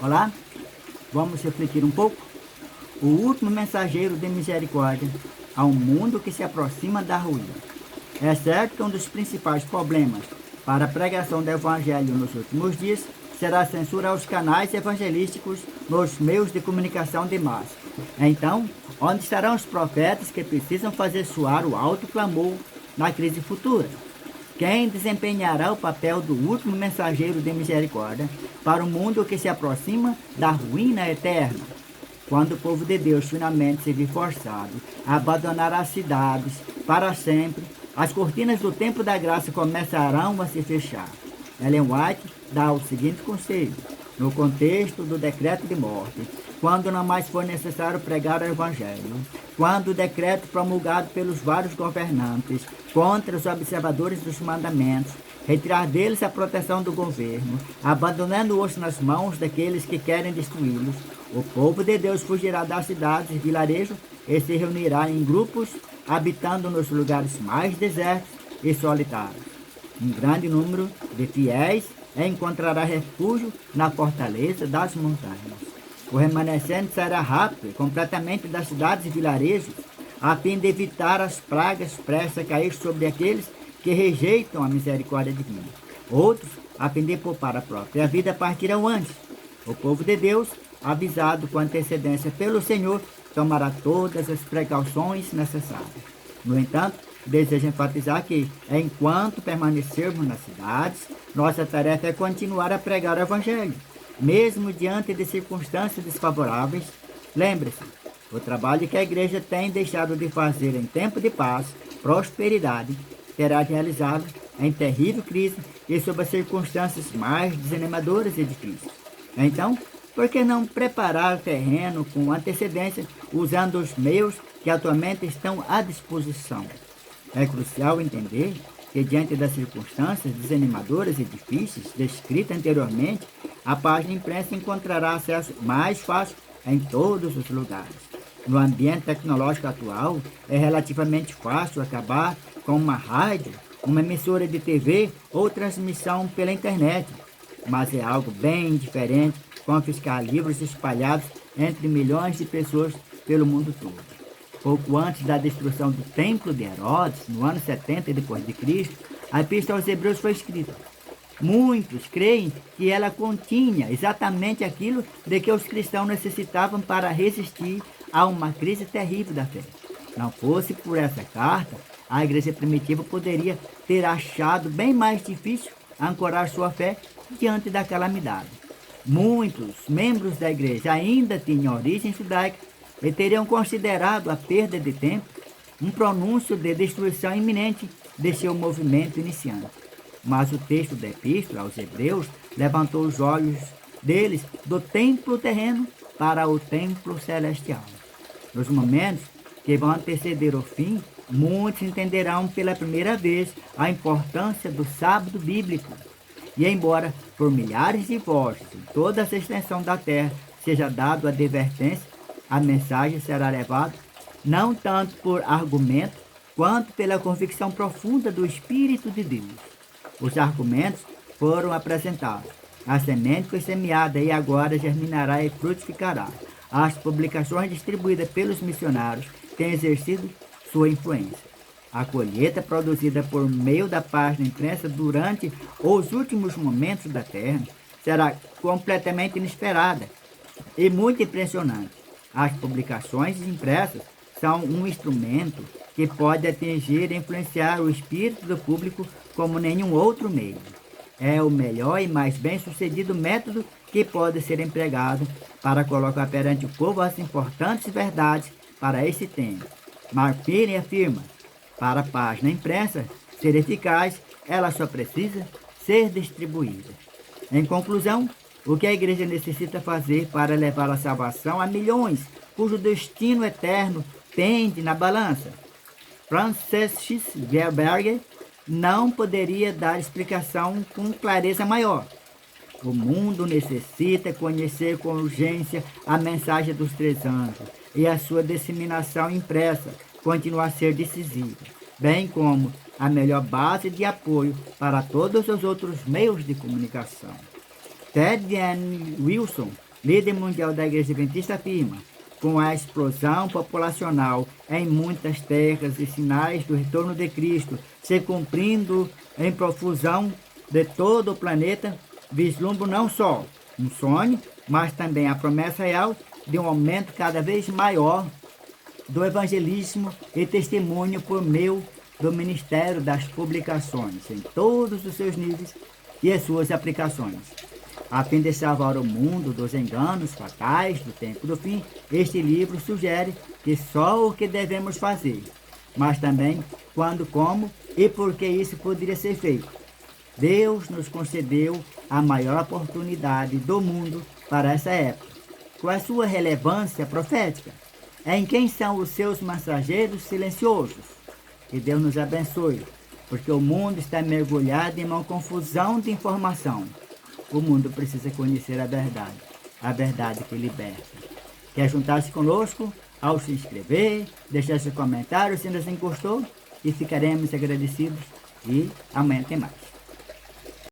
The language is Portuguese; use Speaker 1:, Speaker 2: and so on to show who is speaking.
Speaker 1: Olá, vamos refletir um pouco? O último mensageiro de misericórdia a um mundo que se aproxima da ruína. É certo que um dos principais problemas para a pregação do Evangelho nos últimos dias será a censura aos canais evangelísticos nos meios de comunicação de massa. Então, onde estarão os profetas que precisam fazer soar o alto clamor na crise futura? Quem desempenhará o papel do último mensageiro de misericórdia para o mundo que se aproxima da ruína eterna? Quando o povo de Deus finalmente se vir forçado a abandonar as cidades para sempre, as cortinas do templo da graça começarão a se fechar. Ellen White dá o seguinte conselho: no contexto do decreto de morte, quando não mais for necessário pregar o Evangelho, quando o decreto promulgado pelos vários governantes contra os observadores dos mandamentos, retirar deles a proteção do governo, abandonando-os nas mãos daqueles que querem destruí-los, o povo de Deus fugirá das cidades e vilarejos e se reunirá em grupos, habitando nos lugares mais desertos e solitários. Um grande número de fiéis encontrará refúgio na fortaleza das montanhas. O remanescente sairá rápido e completamente das cidades e vilarejos, a fim de evitar as pragas prestes a cair sobre aqueles que rejeitam a misericórdia divina. Outros, a fim de poupar a própria vida, partirão antes. O povo de Deus, avisado com antecedência pelo Senhor, tomará todas as precauções necessárias. No entanto, desejo enfatizar que, enquanto permanecermos nas cidades, nossa tarefa é continuar a pregar o Evangelho, mesmo diante de circunstâncias desfavoráveis. Lembre-se, o trabalho que a igreja tem deixado de fazer em tempo de paz, prosperidade, terá de realizá-lo em terrível crise e sob as circunstâncias mais desanimadoras e difíceis. Então, por que não preparar o terreno com antecedência, usando os meios que atualmente estão à disposição? É crucial entender que, diante das circunstâncias desanimadoras e difíceis descritas anteriormente, a página impressa encontrará acesso mais fácil em todos os lugares. No ambiente tecnológico atual, é relativamente fácil acabar com uma rádio, uma emissora de TV ou transmissão pela internet, mas é algo bem diferente confiscar livros espalhados entre milhões de pessoas pelo mundo todo. Pouco antes da destruição do templo de Herodes, no ano 70 depois de Cristo, a Epístola aos Hebreus foi escrita. Muitos creem que ela continha exatamente aquilo de que os cristãos necessitavam para resistir a uma crise terrível da fé. Não fosse por essa carta, a igreja primitiva poderia ter achado bem mais difícil ancorar sua fé diante da calamidade. Muitos membros da igreja ainda tinham origem judaica e teriam considerado a perda de tempo um pronúncio de destruição iminente de seu movimento iniciante. Mas o texto da Epístola aos Hebreus levantou os olhos deles do templo terreno para o templo celestial. Nos momentos que vão anteceder o fim, muitos entenderão pela primeira vez a importância do sábado bíblico. E embora por milhares de vozes em toda essa extensão da terra seja dado a advertência, a mensagem será levada não tanto por argumento, quanto pela convicção profunda do Espírito de Deus. Os argumentos foram apresentados. A semente foi semeada e agora germinará e frutificará. As publicações distribuídas pelos missionários têm exercido sua influência. A colheita produzida por meio da página impressa durante os últimos momentos da terra será completamente inesperada e muito impressionante. As publicações impressas são um instrumento que pode atingir e influenciar o espírito do público como nenhum outro meio. É o melhor e mais bem-sucedido método que pode ser empregado para colocar perante o povo as importantes verdades para esse tempo. Mark Pire afirma: para a página impressa ser eficaz, ela só precisa ser distribuída. Em conclusão, o que a igreja necessita fazer para levar a salvação a milhões cujo destino eterno pende na balança? Francis Gerberger não poderia dar explicação com clareza maior. O mundo necessita conhecer com urgência a mensagem dos 3 anjos e a sua disseminação impressa continua a ser decisiva, bem como a melhor base de apoio para todos os outros meios de comunicação. Ted N. Wilson líder mundial da Igreja Adventista, afirma: com a explosão populacional em muitas terras e sinais do retorno de Cristo se cumprindo em profusão de todo o planeta, vislumbro não só um sonho, mas também a promessa real de um aumento cada vez maior do evangelismo e testemunho por meio do Ministério das Publicações, em todos os seus níveis e as suas aplicações. A fim de salvar o mundo dos enganos fatais do tempo do fim, este livro sugere que só o que devemos fazer, mas também quando, como e por que isso poderia ser feito. Deus nos concedeu a maior oportunidade do mundo para essa época. Com a sua relevância profética, em quem são os seus mensageiros silenciosos? Que Deus nos abençoe, porque o mundo está mergulhado em uma confusão de informação. O mundo precisa conhecer a verdade que liberta. Quer juntar-se conosco? Ao se inscrever, deixar seu comentário se nos gostou, e ficaremos agradecidos. E amanhã tem mais.